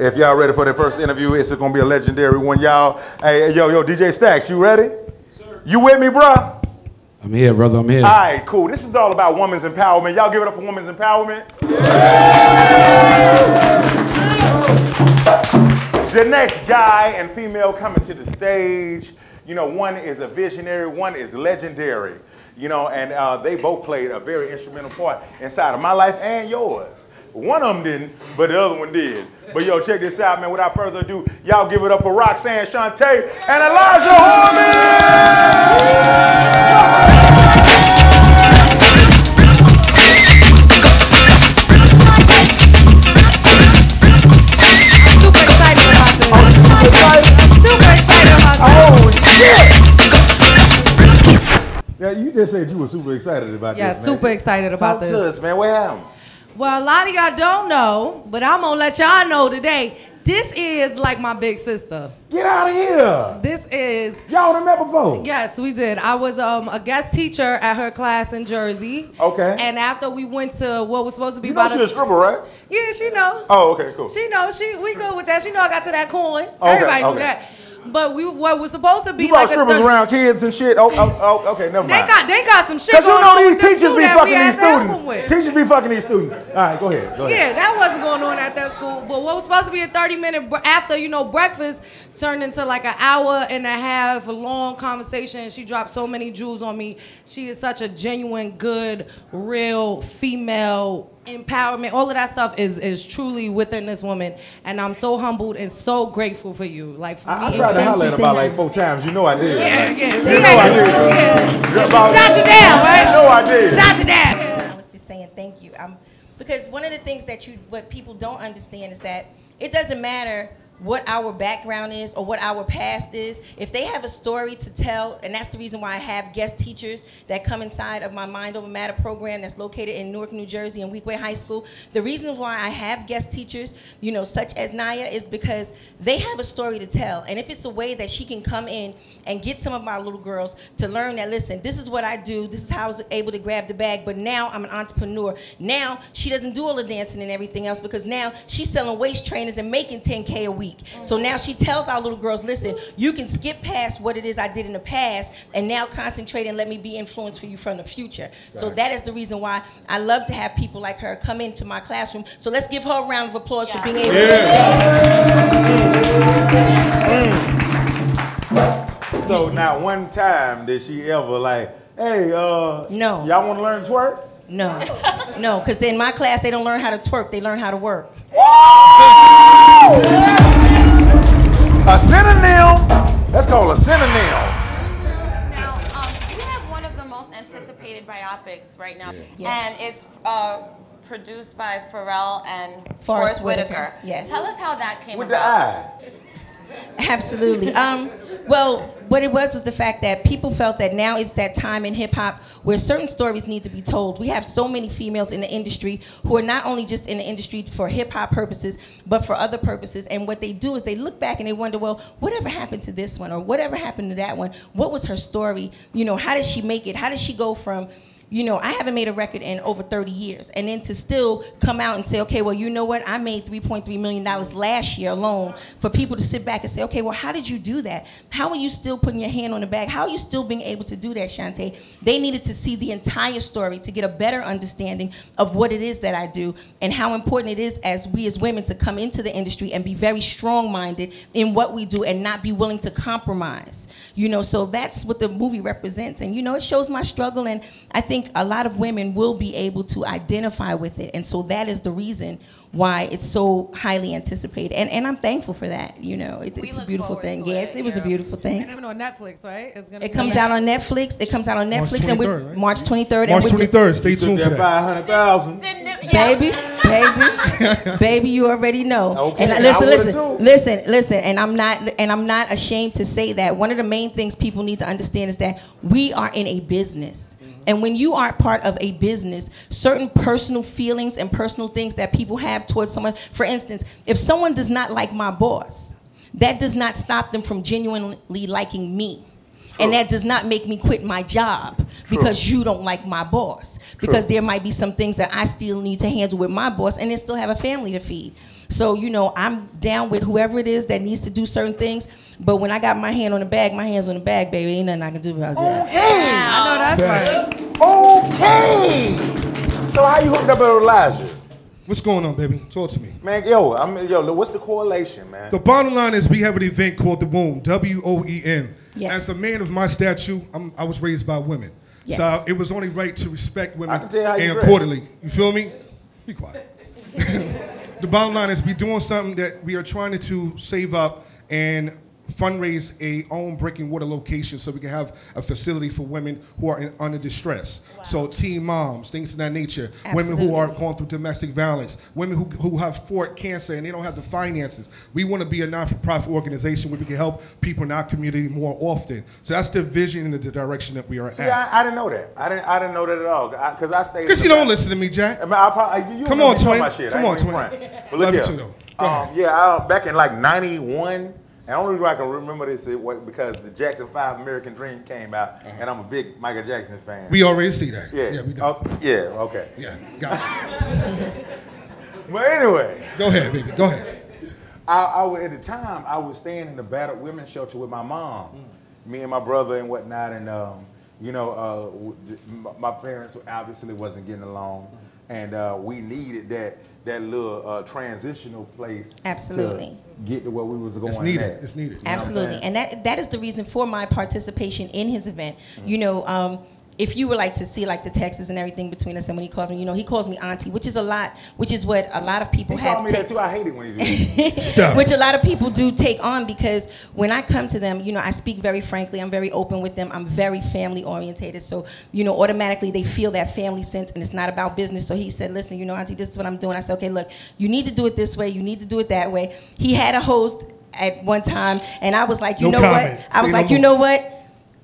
If y'all ready for the first interview, it's gonna be a legendary one, y'all. Hey, yo, DJ Stacks, you ready? Yes, sir. You with me, bro? I'm here, brother, I'm here. All right, cool. This is all about women's empowerment. Y'all give it up for women's empowerment. The next guy and female coming to the stage, you know, one is a visionary, one is legendary, you know, and they both played a very instrumental part inside of my life and yours. One of them didn't, but the other one did. But yo, check this out, man. Without further ado, y'all give it up for Roxanne Shante and Elijah Harmon! Yeah, you just said you were super excited about this, man. Yeah, super excited about this. Talk to us, man. What happened? Well, a lot of y'all don't know, but I'm going to let y'all know today. This is like my big sister. Get out of here. This is... Y'all done met before? Yes, we did. I was a guest teacher at her class in Jersey. Okay. And after we went to what was supposed to be... You know she's a stripper, right? Yeah, she know. Oh, okay, cool. She know. We good with that. She know I got to that coin. Okay, Everybody knew that. But what was supposed to be you like strippers around kids and shit. Oh, okay, never mind. They got some shit. Cause you know these teachers be fucking these students. With. Teachers be fucking these students. All right, go ahead. Yeah, that wasn't going on at that school. But what was supposed to be a 30-minute after breakfast turned into like an hour and a half long conversation. She dropped so many jewels on me. She is such a genuine, good, real female. Empowerment, all of that stuff is truly within this woman, and I'm so humbled and so grateful for you. Like for I tried to holler at her about like 4 times. You know I did. Yeah, right? yeah. You know I did. She shot you down, right? You know I did. Shot you down. I was just saying thank you, because one of the things that what people don't understand is that it doesn't matter what our background is or what our past is. If they have a story to tell, and that's the reason why I have guest teachers that come inside of my Mind Over Matter program that's located in Newark, New Jersey and Weequahic High School. The reason why I have guest teachers, you know, such as Naya, is because they have a story to tell. And if it's a way that she can come in and get some of my little girls to learn that, listen, this is what I do, this is how I was able to grab the bag, but now I'm an entrepreneur. Now she doesn't do all the dancing and everything else because now she's selling waist trainers and making 10K a week. So now she tells our little girls, listen, you can skip past what it is I did in the past and now concentrate and let me be influenced for you from the future. Right. So that is the reason why I love to have people like her come into my classroom. So let's give her a round of applause for being able to. So now one time did she ever like, hey, no. Y'all want to learn to twerk? No, no, because in my class they don't learn how to twerk, they learn how to work. A synonym. That's called a synonym. Now, we have one of the most anticipated biopics right now, and it's produced by Pharrell and Forrest Whitaker. Yes. Tell us how that came With about. the eye. Absolutely. Well, what it was the fact that people felt that now it's that time in hip hop where certain stories need to be told. We have so many females in the industry who are not only just in the industry for hip hop purposes, but for other purposes. And what they do is they look back and they wonder, well, whatever happened to this one or whatever happened to that one? What was her story? You know, how did she make it? How did she go from, you know, I haven't made a record in over 30 years. And then to still come out and say, okay, well, you know what? I made $3.3 million last year alone. For people to sit back and say, okay, well, how did you do that? How are you still putting your hand on the bag? How are you still being able to do that, Shante? They needed to see the entire story to get a better understanding of what it is that I do and how important it is as we as women to come into the industry and be very strong-minded in what we do and not be willing to compromise. You know, so that's what the movie represents. And, you know, it shows my struggle, and I think a lot of women will be able to identify with it. And so that is the reason why it's so highly anticipated. And I'm thankful for that. You know, it's a beautiful thing. Yeah, it was a beautiful thing. It's on Netflix, right? It comes out on Netflix. It comes out on Netflix. March 23rd, and right? March 23rd. March 23rd. Stay tuned for that. 500,000. Baby, you already know. Okay, and listen. And I'm not ashamed to say that. One of the main things people need to understand is that we are in a business. And when you are part of a business, certain personal feelings and personal things that people have towards someone, for instance, if someone does not like my boss, that does not stop them from genuinely liking me. True. And that does not make me quit my job because you don't like my boss. Because there might be some things that I still need to handle with my boss and then still have a family to feed. So, you know, I'm down with whoever it is that needs to do certain things. But when I got my hand on the bag, my hand's on the bag, baby. Ain't nothing I can do about that. Okay. I know that's right. Okay. So how you hooked up with Elijah? What's going on, baby? Talk to me. Man, what's the correlation, man? The bottom line is we have an event called The Womb, W-O-E-M. Yes. As a man of my stature, I was raised by women. Yes. So it was only right to respect women. I can tell how you and dress. accordingly. You feel me? Be quiet. The bottom line is we're doing something that we are trying to save up and fundraise a own brick and mortar location so we can have a facility for women who are under distress. Wow. So teen moms, things of that nature. Absolutely. Women who are going through domestic violence. Women who have fought cancer and they don't have the finances. We want to be a non-for-profit organization where we can help people in our community more often. So that's the vision and the direction that we are See, at. I didn't know that. I didn't know that at all. Because I stayed. Because you don't listen to me, Jack. I mean, you Come on, Twin. my shit. Come on, Twin. But look Love here. you too, though. Back in like '91. And the only reason I can remember this is because the Jackson 5 American Dream came out, and I'm a big Michael Jackson fan. We already see that. Yeah. we do. Okay. Yeah, got you. But anyway. Go ahead, baby. Go ahead. At the time, I was staying in the battered women's shelter with my mom, me and my brother and whatnot, and my parents obviously wasn't getting along, and we needed that little transitional place. Absolutely. To get to where we was going. It's needed. next. It's needed. You know Absolutely. And that is the reason for my participation in his event. You know, if you would like to see like the texts and everything between us, and when he calls me, you know, he calls me auntie, which is what a lot of people He have. called me that too. I hate it when he do that. Which a lot of people do take on, because when I come to them, you know, I speak very frankly. I'm very open with them. I'm very family orientated. So, you know, automatically they feel that family sense, and it's not about business. So he said, listen, you know, auntie, this is what I'm doing. I said, okay, look, you need to do it this way. You need to do it that way. He had a host at one time, and I was like, you know what? I was like, you know what?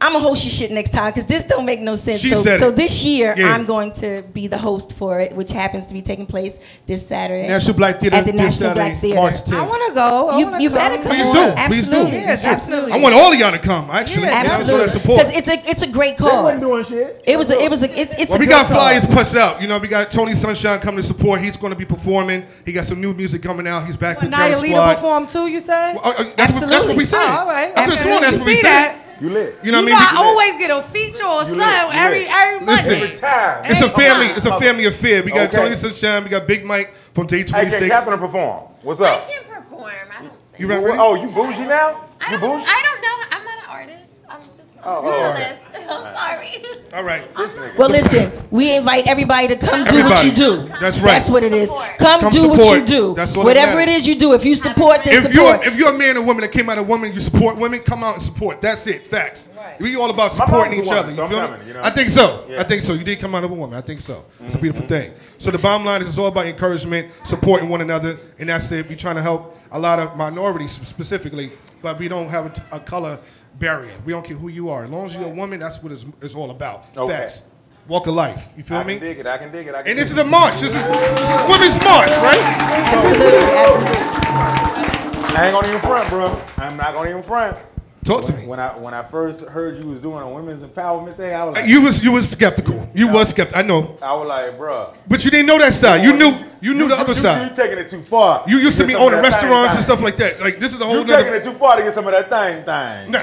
I'm gonna host your shit next time, because this don't make no sense. So this year, I'm going to be the host for it, which happens to be taking place this Saturday National Black Theater at the National Black Theater. March 10th. I want to go. You better come. Please on. do. Absolutely. Please do. Yes, absolutely. I want all of y'all to come. Actually, Absolutely. Because it's a great They cause. wasn't doing shit. It's well, a we great got cause. flyers pushed out. You know, we got Tony Sunshine coming to support. He's going to be performing. He got some new music coming out. He's back with Jerry Naya Lita Squad. perform too, you said? That's what we said. Oh, all right. I could have sworn that's what we See said. that? You lit. You know what I mean? I always get a feature or something every Monday. Every time. It's a family. It's a family affair. We got Okay. Tony Sunshine. We got Big Mike from Day Hey, 26. can Catherine perform? What's I up? can't perform. I don't think. You ready? Oh, you bougie now? You bougie? I don't know. I'm not an artist. I'm just a journalist. I'm sorry. All right. This nigga. Well, listen, we invite everybody to come do what you do. That's right. That's what it is. Support. Come do support. what you do. That's all Whatever that it is you do, if you support, then If support. you're a man or woman that came out of woman, you support women, come out and support. That's it. Facts. Right. We all about My supporting mom's each a woman, other. so You I'm feel me? coming, you know? I think so. Yeah. I think so. You did come out of a woman. I think so. It's a beautiful thing. So the bottom line is it's all about encouragement, supporting one another, and that's it. We're trying to help a lot of minorities specifically, but we don't have a color barrier. We don't care who you are. As long as you're a woman, that's what it's all about. Okay. Facts. Walk of life. You feel I me? can dig it. I can dig it. And this is a march. This is Women's March, right? Absolutely, absolutely. I ain't gonna even front, bro. I'm not gonna even front. Talk to me. When I first heard you was doing a women's empowerment thing, I was like, You was skeptical. You was skeptical. I know. I was like, bro. But you didn't know that side. You knew the other side. You taking it too far. You used to get be some owning of that restaurants thing. and stuff like that. Like this is the whole. You taking it too far to get some of that thing. Nah.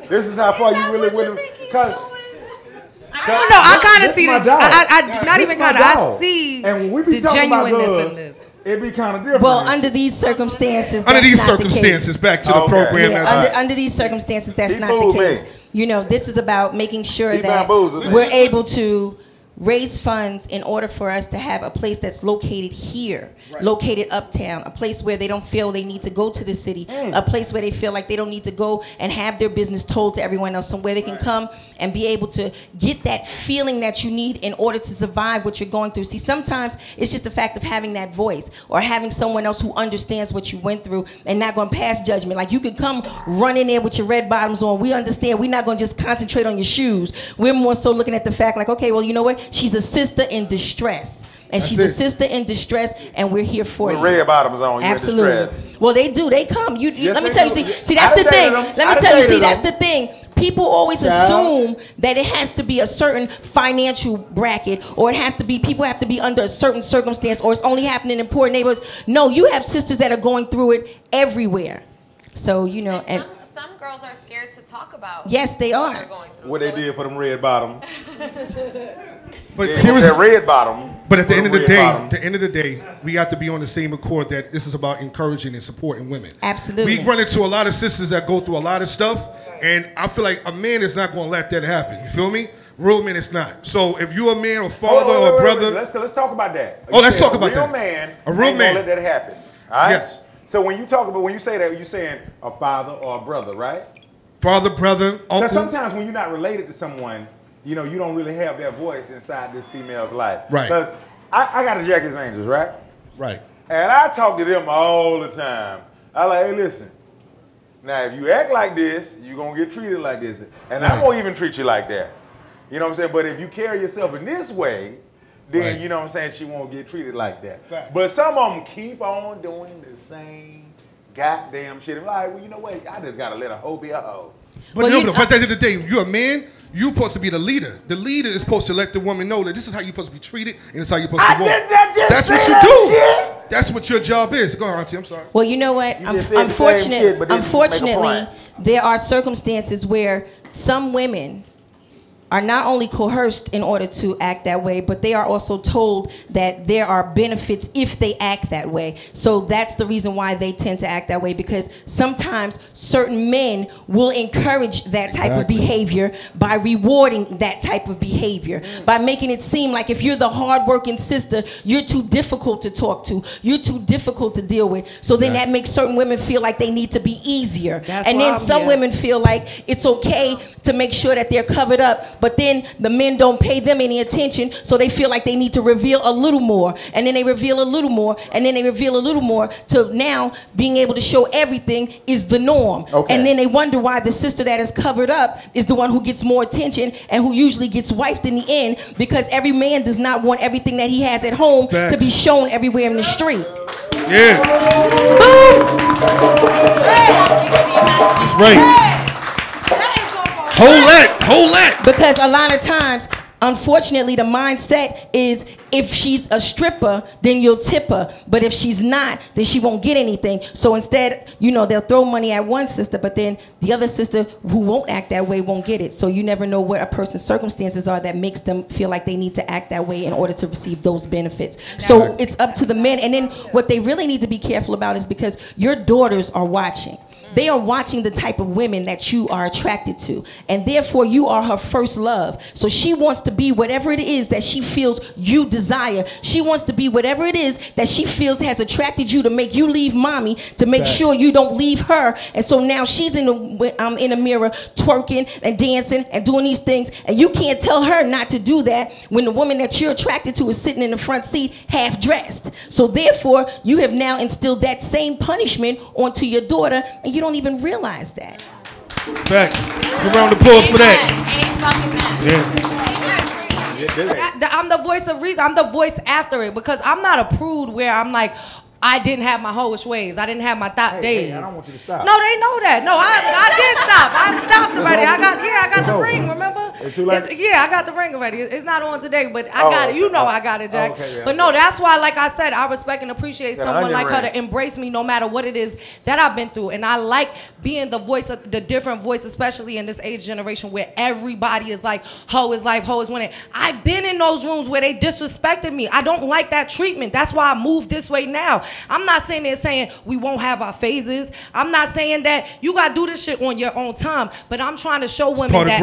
This is how far you really went. Cause I don't know. I kind of this see my the. dog. I not This even my kind of. I dog. see And when we be the talking about genuineness girls, in this. it be kind of different. Well, under these circumstances, Under that's these not the circumstances, case. back to the Okay. program. Yeah, under these circumstances, that's He not the fooled case. me. You know, this is about making sure He that bamboozled me. we're able to raise funds in order for us to have a place that's located here, located uptown, a place where they don't feel they need to go to the city, a place where they feel like they don't need to go and have their business told to everyone else, somewhere they can come and be able to get that feeling that you need in order to survive what you're going through. See, sometimes it's just the fact of having that voice or having someone else who understands what you went through and not going to pass judgment. Like you could come run in there with your red bottoms on. We understand. We're not going to just concentrate on your shoes. We're more so looking at the fact like, okay, well, you know what? She's a sister in distress. And That's she's it. a sister in distress, and we're here for With you. red bottoms on, you in Absolutely. distress. Well, they do. They come. Yes, let me they tell you. do. See, that's I the dated thing. them. Let I me tell you. See, dated that's them. the thing. people always assume that it has to be a certain financial bracket, or it has to be, people have to be under a certain circumstance, or it's only happening in poor neighborhoods. No, you have sisters that are going through it everywhere. So, you know, and some girls are scared to talk about. Yes, they are. What they did for them red bottoms. But seriously, that red bottom. But at the end of the day, we have to be on the same accord that this is about encouraging and supporting women. Absolutely. We run into a lot of sisters that go through a lot of stuff, and I feel like a man is not going to let that happen. You feel me? Real men, it's not. So if you're a man or father or brother, let's talk about that. Let's talk about that. A real man ain't gonna let that happen. All right. Yes. So when you say that, you're saying a father or a brother, right? Father, brother, uncle. Because sometimes when you're not related to someone, you know, you don't really have that voice inside this female's life. Right. Because I got the Jackie's Angels, right? Right. And I talk to them all the time. I like, hey, listen. Now, if you act like this, you're going to get treated like this. And I won't even treat you like that. You know what I'm saying? But if you carry yourself in this way, then, you know what I'm saying, she won't get treated like that. Fact. But some of them keep on doing the same goddamn shit. I'm like, well, you know what? I just got to let a hoe be a hoe. But, but at the end of the day, if you're a man, you're supposed to be the leader. The leader is supposed to let the woman know that this is how you're supposed to be treated and this is how you're supposed to walk. That's what you do. Shit. That's what your job is. Go ahead, Auntie. I'm sorry. Well, you know what? Unfortunately, there are circumstances where some women are not only coerced in order to act that way, but they are also told that there are benefits if they act that way. So that's the reason why they tend to act that way, because sometimes certain men will encourage that type of behavior by rewarding that type of behavior, by making it seem like if you're the hardworking sister, you're too difficult to talk to, you're too difficult to deal with. So then that makes certain women feel like they need to be easier. And then some women feel like it's okay to make sure that they're covered up, but then the men don't pay them any attention, so they feel like they need to reveal a little more, and then they reveal a little more, and then they reveal a little more, to now being able to show everything is the norm. And then they wonder why the sister that is covered up is the one who gets more attention and who usually gets wifed in the end, because every man does not want everything that he has at home to be shown everywhere in the street. Yeah. Boom! That's right. Hold that. Because a lot of times, unfortunately, the mindset is if she's a stripper, then you'll tip her. But if she's not, then she won't get anything. So instead, you know, they'll throw money at one sister, but then the other sister who won't act that way won't get it. So you never know what a person's circumstances are that makes them feel like they need to act that way in order to receive those benefits. So it's up to the men. And then what they really need to be careful about is because your daughters are watching. They are watching the type of women that you are attracted to. And therefore, you are her first love. So she wants to be whatever it is that she feels you desire. She wants to be whatever it is that she feels has attracted you to make you leave mommy, to make sure you don't leave her. And so now she's in the mirror twerking and dancing and doing these things. And you can't tell her not to do that when the woman that you're attracted to is sitting in the front seat half dressed. So therefore, you have now instilled that same punishment onto your daughter, and you don't even realize that. Facts. Give a round of applause for that. I'm the voice of reason. I'm the voice after it, because I'm not a prude where I'm like, I didn't have my hoish ways. I didn't have my thought days. Hey, I don't want you to stop. No, they know that. No, I did stop. I stopped already. I got the ring, remember? It's too late? I got the ring already. It's not on today, but I got it. You know I got it, Jack. But no, that's why, like I said, I respect and appreciate someone like her to embrace me no matter what it is that I've been through. And I like being the voice of the different voice, especially in this age generation where everybody is like, hoe is life, hoe is winning. I've been in those rooms where they disrespected me. I don't like that treatment. That's why I moved this way now. I'm not sitting there saying we won't have our phases. I'm not saying that you got to do this shit on your own time. But I'm trying to show women that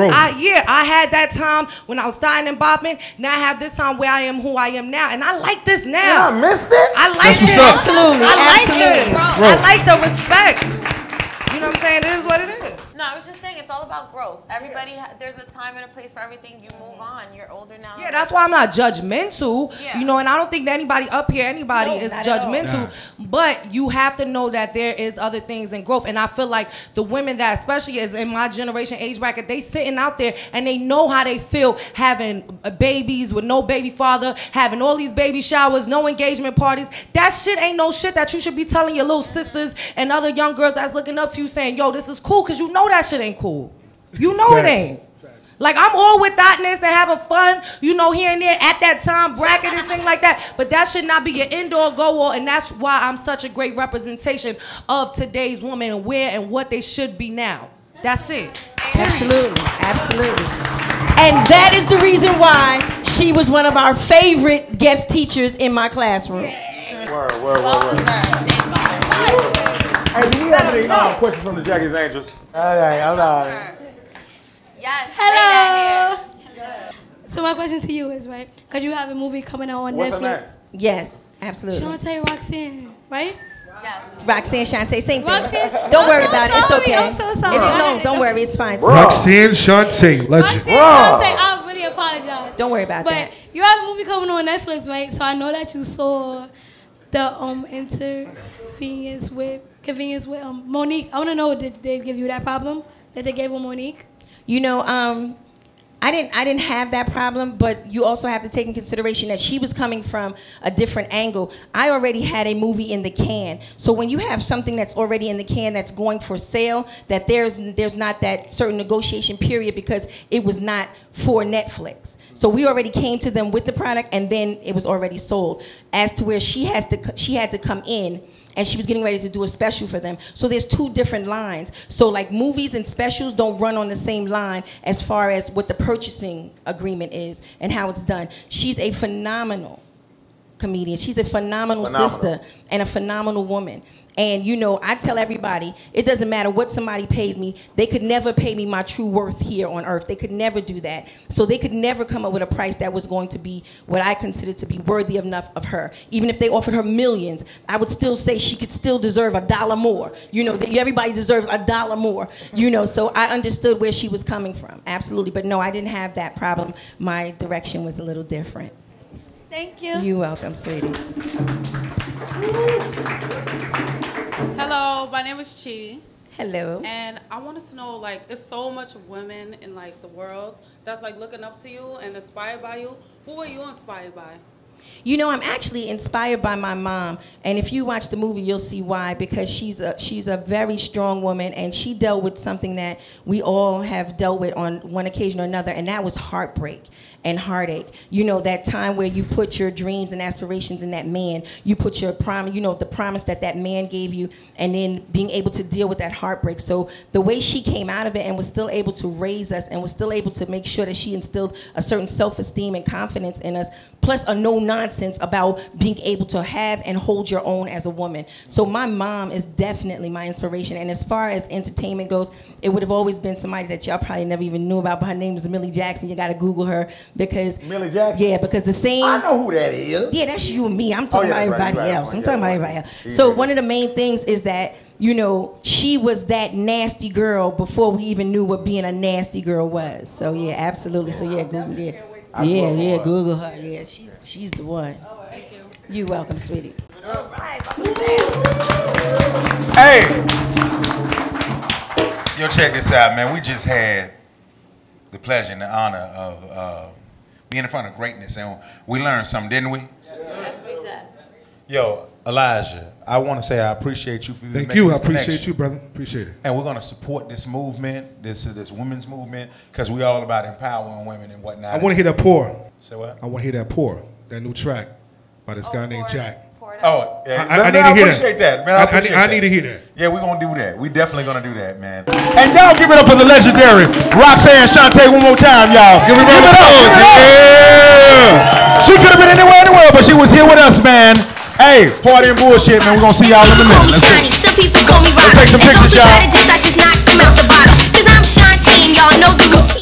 I had that time when I was starting and bopping. Now I have this time where I am who I am now. And I like this now. I missed it? I like it. Absolutely. I like it. I like the respect. You know what I'm saying? It is what it is. No, I was just saying it's all about growth. Everybody, there's a time and a place for everything. You move on. You're older now. Yeah, that's why I'm not judgmental. Yeah. You know, and I don't think that anybody up here, is judgmental. But you have to know that there is other things in growth. And I feel like the women that, especially is in my generation age bracket, they sitting out there and they know how they feel having babies with no baby father, having all these baby showers, no engagement parties. That shit ain't no shit that you should be telling your little sisters and other young girls that's looking up to you saying, yo, this is cool, because you know that shit ain't cool. You know it ain't. Like, I'm all with thoughtness and having fun, you know, here and there at that time, bracket and things like that. But that should not be your indoor go-all, and that's why I'm such a great representation of today's woman and where and what they should be now. That's it. Absolutely, absolutely. And that is the reason why she was one of our favorite guest teachers in my classroom. Word. Hey, do we have any questions from the Jackie's Angels? Yes. Hello. So my question to you is, right? Because you have a movie coming out on What's her Netflix. name? Yes, absolutely. Shante Roxanne, right? Yes. Roxanne Shante, same thing. Roxanne? Don't worry about it. It's okay. I'm so sorry. No, don't worry. It's fine. Roxanne Shante, legend. Roxanne Shante, I really apologize. Don't worry about that. But you have a movie coming on Netflix, right? So I know that you saw the convenience with Monique. I want to know, did they give you that problem that they gave with Monique? You know, I didn't have that problem, but you also have to take in consideration that she was coming from a different angle. I already had a movie in the can. So when you have something that's already in the can that's going for sale, that there's not that certain negotiation period because it was not for Netflix. So we already came to them with the product and then it was already sold. As to where she had to come in and she was getting ready to do a special for them. So there's two different lines. So like movies and specials don't run on the same line as far as what the purchasing agreement is and how it's done. She's a phenomenal comedian. She's a phenomenal sister and a phenomenal woman. And you know, I tell everybody, it doesn't matter what somebody pays me, they could never pay me my true worth here on earth. They could never do that. So they could never come up with a price that was going to be what I consider to be worthy enough of her. Even if they offered her millions, I would still say she could still deserve $1 more. You know, everybody deserves $1 more. You know, so I understood where she was coming from, absolutely. But no, I didn't have that problem. My direction was a little different. Thank you. You're welcome, sweetie. Hello, my name is Chi. Hello. And I wanted to know, like, there's so much women in, like, the world that's, like, looking up to you and inspired by you. Who are you inspired by? You know, I'm actually inspired by my mom, and if you watch the movie, you'll see why, because she's a very strong woman, and she dealt with something that we all have dealt with on one occasion or another, and that was heartbreak and heartache. You know, that time where you put your dreams and aspirations in that man, you put your promise, you know, the promise that that man gave you, and then being able to deal with that heartbreak. So the way she came out of it and was still able to raise us and was still able to make sure that she instilled a certain self-esteem and confidence in us, plus a no-nonsense about being able to have and hold your own as a woman. So my mom is definitely my inspiration. And as far as entertainment goes, it would have always been somebody that y'all probably never even knew about, but her name is Millie Jackson. You got to Google her because... Millie Jackson? Yeah, because the same... I know who that is. Yeah, that's you and me. I'm talking about everybody else. I'm talking about everybody else. Yeah. So one of the main things is that, you know, she was that nasty girl before we even knew what being a nasty girl was. So yeah, absolutely. So yeah, Google it. Yeah, Google her. Yeah, she's the one. Oh, thank you. You're welcome, sweetie. All right. Hey, yo, check this out, man. We just had the pleasure and the honor of being in front of greatness, and we learned something, didn't we? Yes, we did. Yo, Elijah, I want to say I appreciate you for Thank making you. I this appreciate connection. you, brother. Appreciate it. And we're going to support this movement, this women's movement, because we're all about empowering women and whatnot. I want to hear that pour. Say what? I want to hear that pour. That new track by this guy named Jack. Oh, yeah. I need to hear appreciate that, man. I need to hear that. Yeah, we're going to do that. We definitely going to do that, man. And y'all give it up for the legendary Roxanne Shante one more time, y'all. Give it up. Yeah. She could have been anywhere in the world, but she was here with us, man. Hey, party and bullshit, man. We're going to see y'all in a minute. Let's take some pictures, y'all.